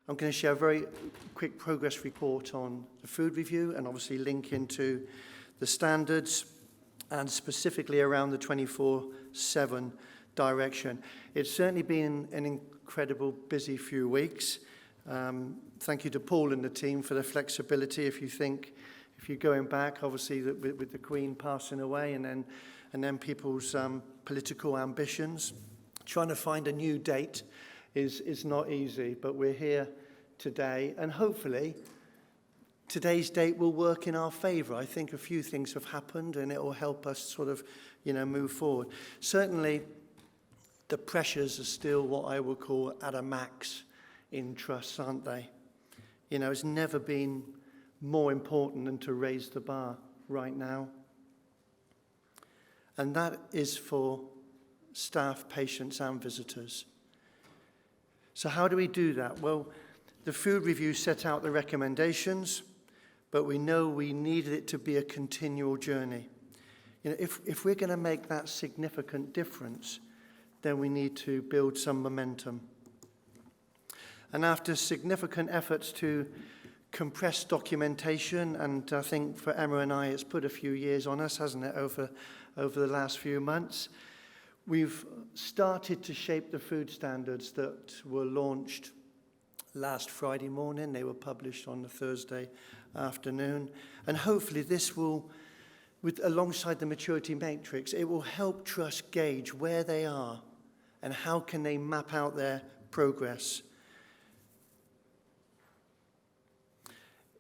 I'm going to share a very quick progress report on the food review and obviously link into the standards and specifically around the 24/7 direction. It's certainly been an incredible busy few weeks. Thank you to Paul and the team for the flexibility. If you're going back, obviously with the Queen passing away and then people's political ambitions, trying to find a new date is not easy, but we're here today, and hopefully today's date will work in our favor. I think a few things have happened, and it will help us sort of, move forward. Certainly, the pressures are still what I would call at a max in trusts, aren't they? It's never been more important than to raise the bar right now. And that is for staff, patients, and visitors. So how do we do that? Well, the food review set out the recommendations, but we know we needed it to be a continual journey. If we're going to make that significant difference, then we need to build some momentum. And after significant efforts to compress documentation, and I think for Emma and I, it's put a few years on us, hasn't it, over the last few months, we've started to shape the food standards that were launched last Friday morning. They were published on the Thursday afternoon. And hopefully this will, alongside the maturity matrix, it will help trusts gauge where they are and how can they map out their progress.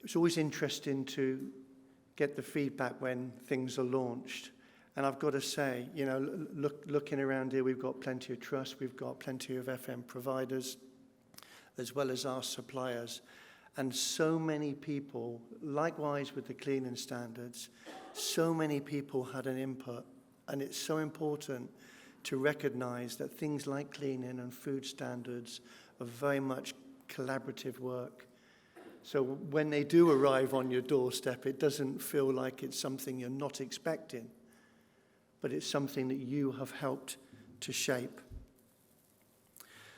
It's always interesting to get the feedback when things are launched. And I've got to say, looking around here, we've got plenty of trusts, we've got plenty of FM providers, as well as our suppliers. And so many people, likewise with the cleaning standards, so many people had an input. And it's so important to recognize that things like cleaning and food standards are very much collaborative work. So when they do arrive on your doorstep, it doesn't feel like it's something you're not expecting, but it's something that you have helped to shape.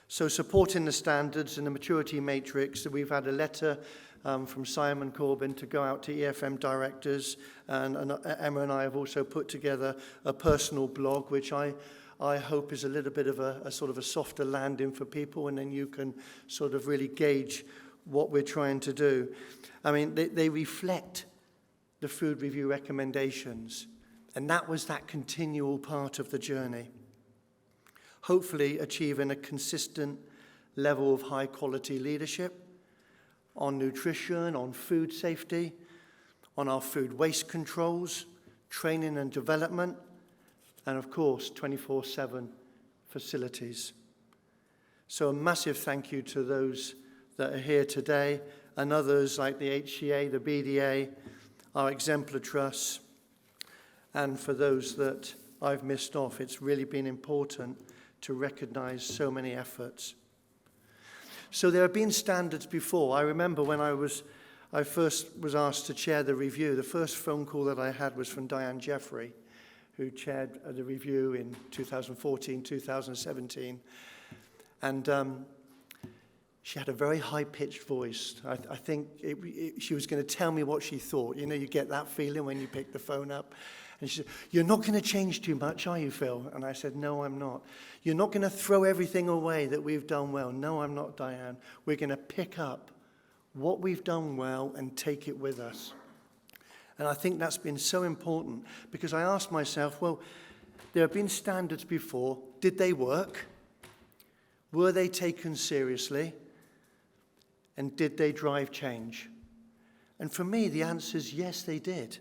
So supporting the standards and the maturity matrix, we've had a letter from Simon Corbyn to go out to EFM directors, and Emma and I have also put together a personal blog, which I hope is a little bit of a sort of a softer landing for people, and then you can sort of really gauge what we're trying to do. I mean, they reflect the food review recommendations, and that was that continual part of the journey. Hopefully achieving a consistent level of high quality leadership on nutrition, on food safety, on our food waste controls, training and development, and of course 24/7 facilities. So a massive thank you to those that are here today, and others like the HCA, the BDA, our exemplar trusts, and for those that I've missed off. It's really been important to recognize so many efforts. So there have been standards before. I remember when I first was asked to chair the review, the first phone call that I had was from Diane Jeffrey, who chaired the review in 2014, 2017. And she had a very high-pitched voice. I think she was going to tell me what she thought. You get that feeling when you pick the phone up. And she said, "You're not going to change too much, are you, Phil?" And I said, "No, I'm not." "You're not going to throw everything away that we've done well." "No, I'm not, Diane. We're going to pick up what we've done well and take it with us." And I think that's been so important, because I asked myself, well, there have been standards before. Did they work? Were they taken seriously? And did they drive change? And for me, the answer is yes, they did.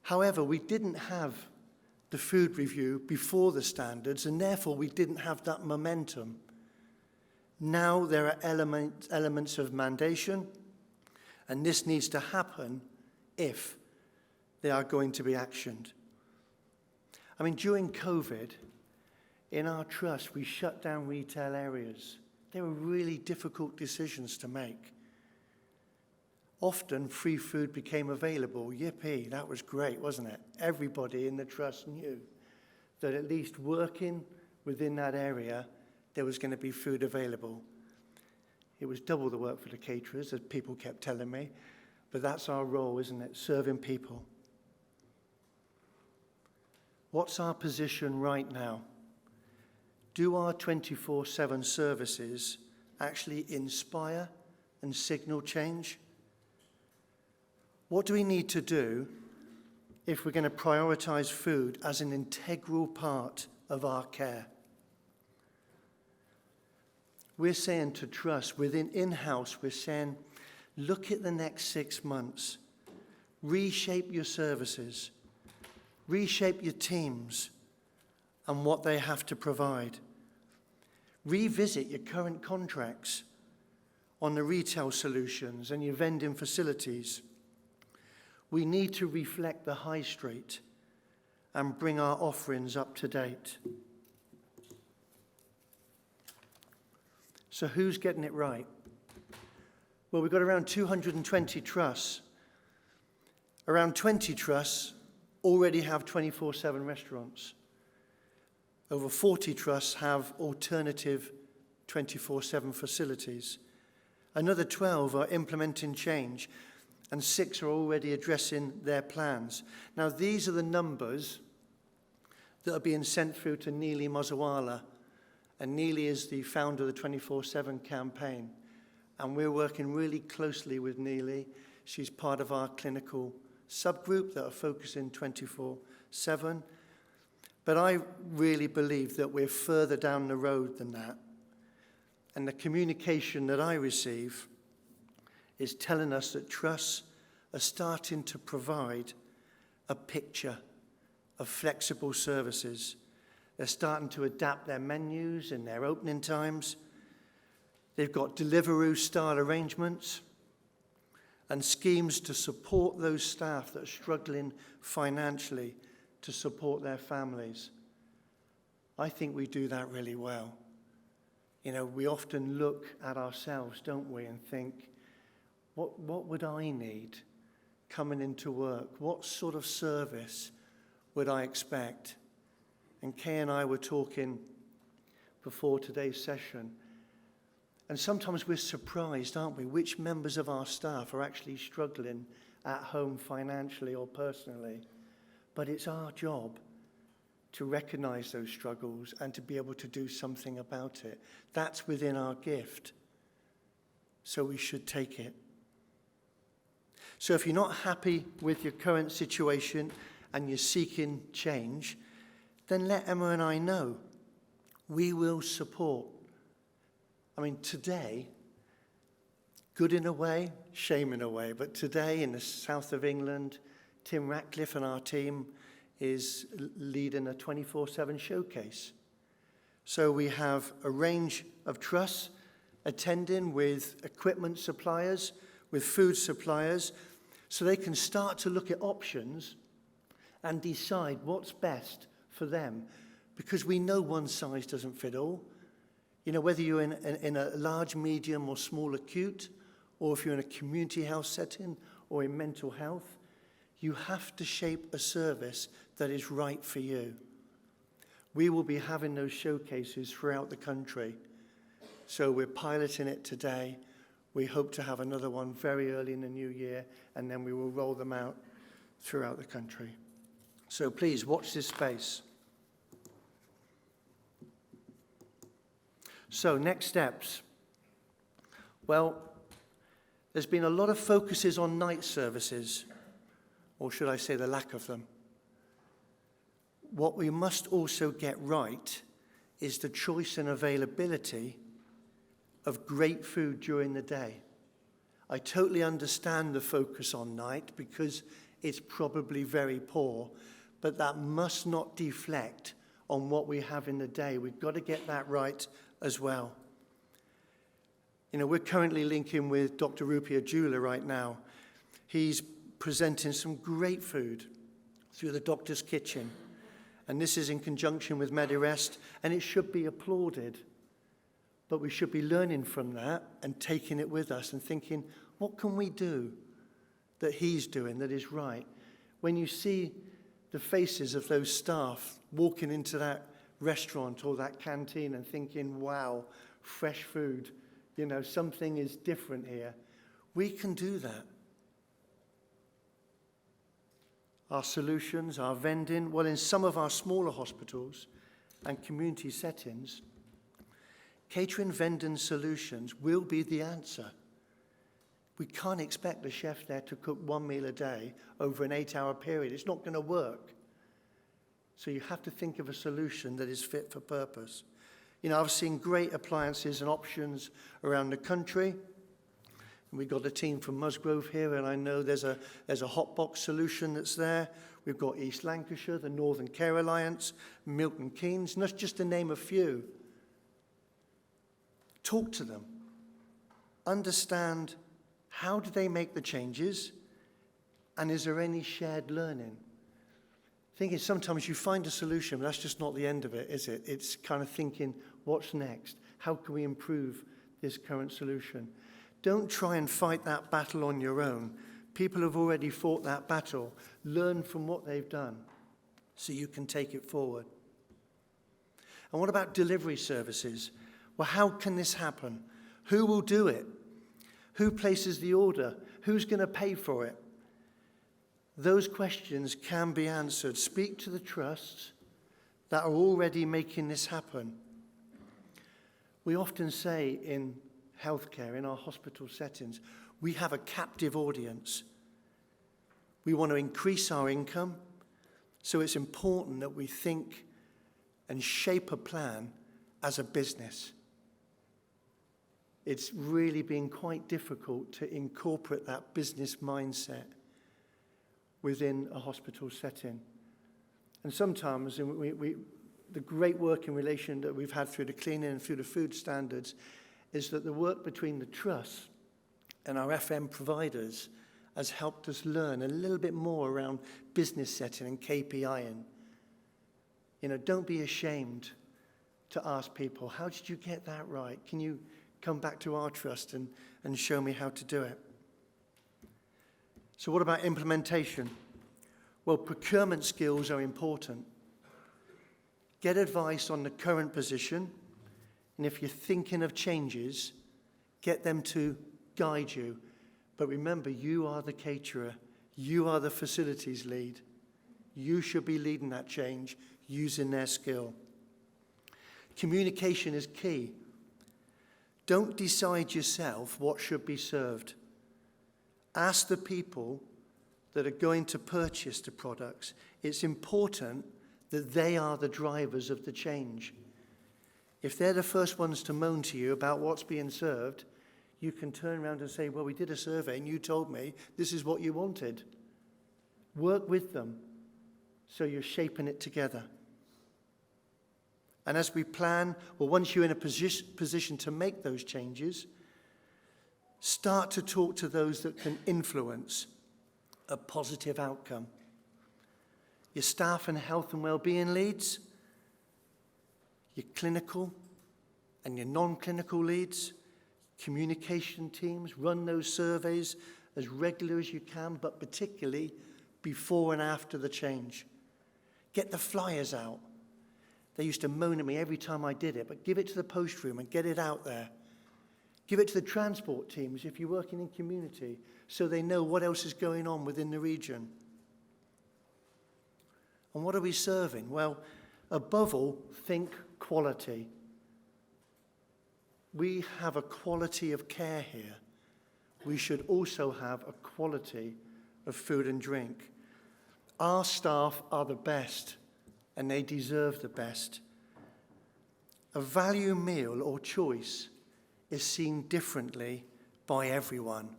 However, we didn't have the food review before the standards, and therefore we didn't have that momentum. Now there are elements of mandation, and this needs to happen if they are going to be actioned. I mean, during COVID, in our trust, we shut down retail areas. They were really difficult decisions to make. Often, free food became available. Yippee, that was great, wasn't it? Everybody in the trust knew that at least working within that area, there was going to be food available. It was double the work for the caterers, as people kept telling me. But that's our role, isn't it? Serving people. What's our position right now? Do our 24/7 services actually inspire and signal change? What do we need to do if we're going to prioritize food as an integral part of our care? We're saying to trust, within in-house, we're saying, look at the next 6 months. Reshape your services. Reshape your teams and what they have to provide. Revisit your current contracts on the retail solutions and your vending facilities. We need to reflect the high street and bring our offerings up to date. So who's getting it right? Well, we've got around 220 trusts. Around 20 trusts already have 24/7 restaurants. Over 40 trusts have alternative 24/7 facilities. Another 12 are implementing change, and 6 are already addressing their plans. Now, these are the numbers that are being sent through to Neely Mozawala. And Neely is the founder of the 24/7 campaign. And we're working really closely with Neely. She's part of our clinical subgroup that are focusing 24/7. But I really believe that we're further down the road than that. And the communication that I receive is telling us that trusts are starting to provide a picture of flexible services. They're starting to adapt their menus and their opening times. They've got Deliveroo-style arrangements and schemes to support those staff that are struggling financially to support their families. I think we do that really well. You know, we often look at ourselves, don't we, and think, what would I need coming into work? What sort of service would I expect? And Kay and I were talking before today's session, and sometimes we're surprised, aren't we, which members of our staff are actually struggling at home financially or personally. But it's our job to recognize those struggles and to be able to do something about it. That's within our gift. So we should take it. So if you're not happy with your current situation and you're seeking change, then let Emma and I know. We will support. I mean, today, good in a way, shame in a way, but today in the south of England, Tim Ratcliffe and our team is leading a 24/7 showcase. So we have a range of trusts attending with equipment suppliers, with food suppliers, so they can start to look at options and decide what's best for them. Because we know one size doesn't fit all. You know, whether you're in a large, medium or small acute, or if you're in a community health setting or in mental health, you have to shape a service that is right for you. We will be having those showcases throughout the country. So we're piloting it today. We hope to have another one very early in the new year, and then we will roll them out throughout the country. So please watch this space. So next steps. Well, there's been a lot of focuses on night services, or should I say the lack of them. What we must also get right is the choice and availability of great food during the day. I totally understand the focus on night because it's probably very poor, but that must not deflect on what we have in the day. We've got to get that right as well. You know, we're currently linking with Dr. Rupiah Jula right now. He's presenting some great food through the doctor's kitchen. And this is in conjunction with Medirest, and it should be applauded. But we should be learning from that and taking it with us and thinking, what can we do that he's doing that is right? When you see the faces of those staff walking into that restaurant or that canteen and thinking, wow, fresh food, something is different here. We can do that. Our solutions, our vending, well, in some of our smaller hospitals and community settings, catering vending solutions will be the answer. We can't expect the chef there to cook one meal a day over an 8-hour period. It's not going to work. So you have to think of a solution that is fit for purpose. I've seen great appliances and options around the country. And we've got a team from Musgrove here, and I know there's a hotbox solution that's there. We've got East Lancashire, the Northern Care Alliance, Milton Keynes, and that's just to name a few. Talk to them. Understand, how do they make the changes, and is there any shared learning? The thing is, sometimes you find a solution, but that's just not the end of it, is it? It's kind of thinking, what's next? How can we improve this current solution? Don't try and fight that battle on your own. People have already fought that battle. Learn from what they've done so you can take it forward. And what about delivery services? Well, how can this happen? Who will do it? Who places the order? Who's going to pay for it? Those questions can be answered. Speak to the trusts that are already making this happen. We often say in healthcare, in our hospital settings, we have a captive audience. We want to increase our income, so it's important that we think and shape a plan as a business. It's really been quite difficult to incorporate that business mindset within a hospital setting. And sometimes the great work in relation that we've had through the cleaning and through the food standards is that the work between the trusts and our FM providers has helped us learn a little bit more around business setting and KPIing. Don't be ashamed to ask people, how did you get that right? Can you come back to our trust and show me how to do it? So what about implementation? Well, procurement skills are important. Get advice on the current position, and if you're thinking of changes, get them to guide you. But remember, you are the caterer. You are the facilities lead. You should be leading that change using their skill. Communication is key. Don't decide yourself what should be served. Ask the people that are going to purchase the products. It's important that they are the drivers of the change. If they're the first ones to moan to you about what's being served, you can turn around and say, well, we did a survey and you told me this is what you wanted. Work with them so you're shaping it together. And as we plan, well, once you're in a position to make those changes, start to talk to those that can influence a positive outcome. Your staff and health and well-being leads, your clinical and your non-clinical leads, communication teams, run those surveys as regular as you can, but particularly before and after the change. Get the flyers out. They used to moan at me every time I did it, but give it to the post room and get it out there. Give it to the transport teams if you're working in community, so they know what else is going on within the region. And what are we serving? Well, above all, think quality. We have a quality of care here. We should also have a quality of food and drink. Our staff are the best, and they deserve the best. A value meal or choice is seen differently by everyone.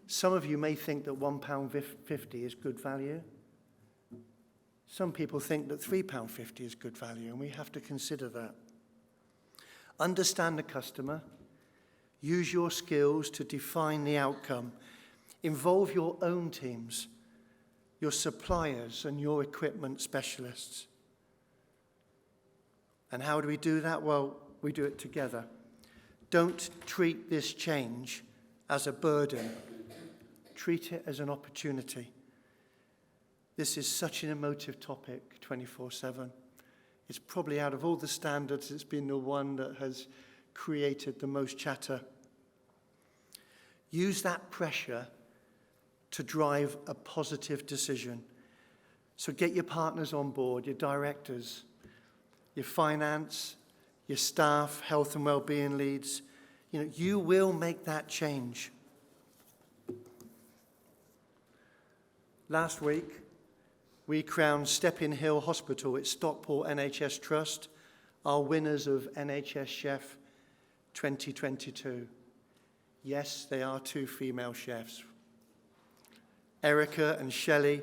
Some of you may think that £1.50 is good value. Some people think that £3.50 is good value, and we have to consider that. Understand the customer. Use your skills to define the outcome. Involve your own teams, your suppliers, and your equipment specialists. And how do we do that? Well, we do it together. Don't treat this change as a burden. Treat it as an opportunity. This is such an emotive topic, 24/7. It's probably out of all the standards, it's been the one that has created the most chatter. Use that pressure to drive a positive decision. So get your partners on board, your directors, your finance, your staff, health and well-being leads. You will make that change. Last week, we crowned Stepping Hill Hospital at Stockport NHS Trust our winners of NHS Chef 2022. Yes, they are 2 female chefs. Erica and Shelley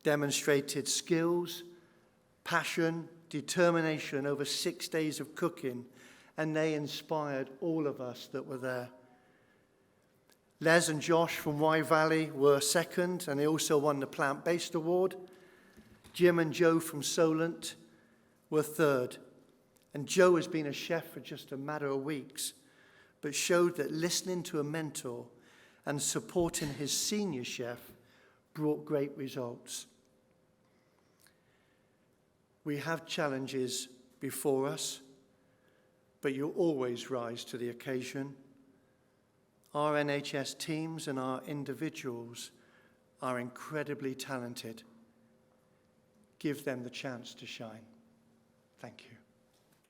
demonstrated skills, passion, determination over 6 days of cooking, and they inspired all of us that were there. Les and Josh from Wye Valley were second, and they also won the Plant-Based Award. Jim and Joe from Solent were third. And Joe has been a chef for just a matter of weeks, but showed that listening to a mentor and supporting his senior chef brought great results. We have challenges before us, but you'll always rise to the occasion. Our NHS teams and our individuals are incredibly talented. Give them the chance to shine. Thank you.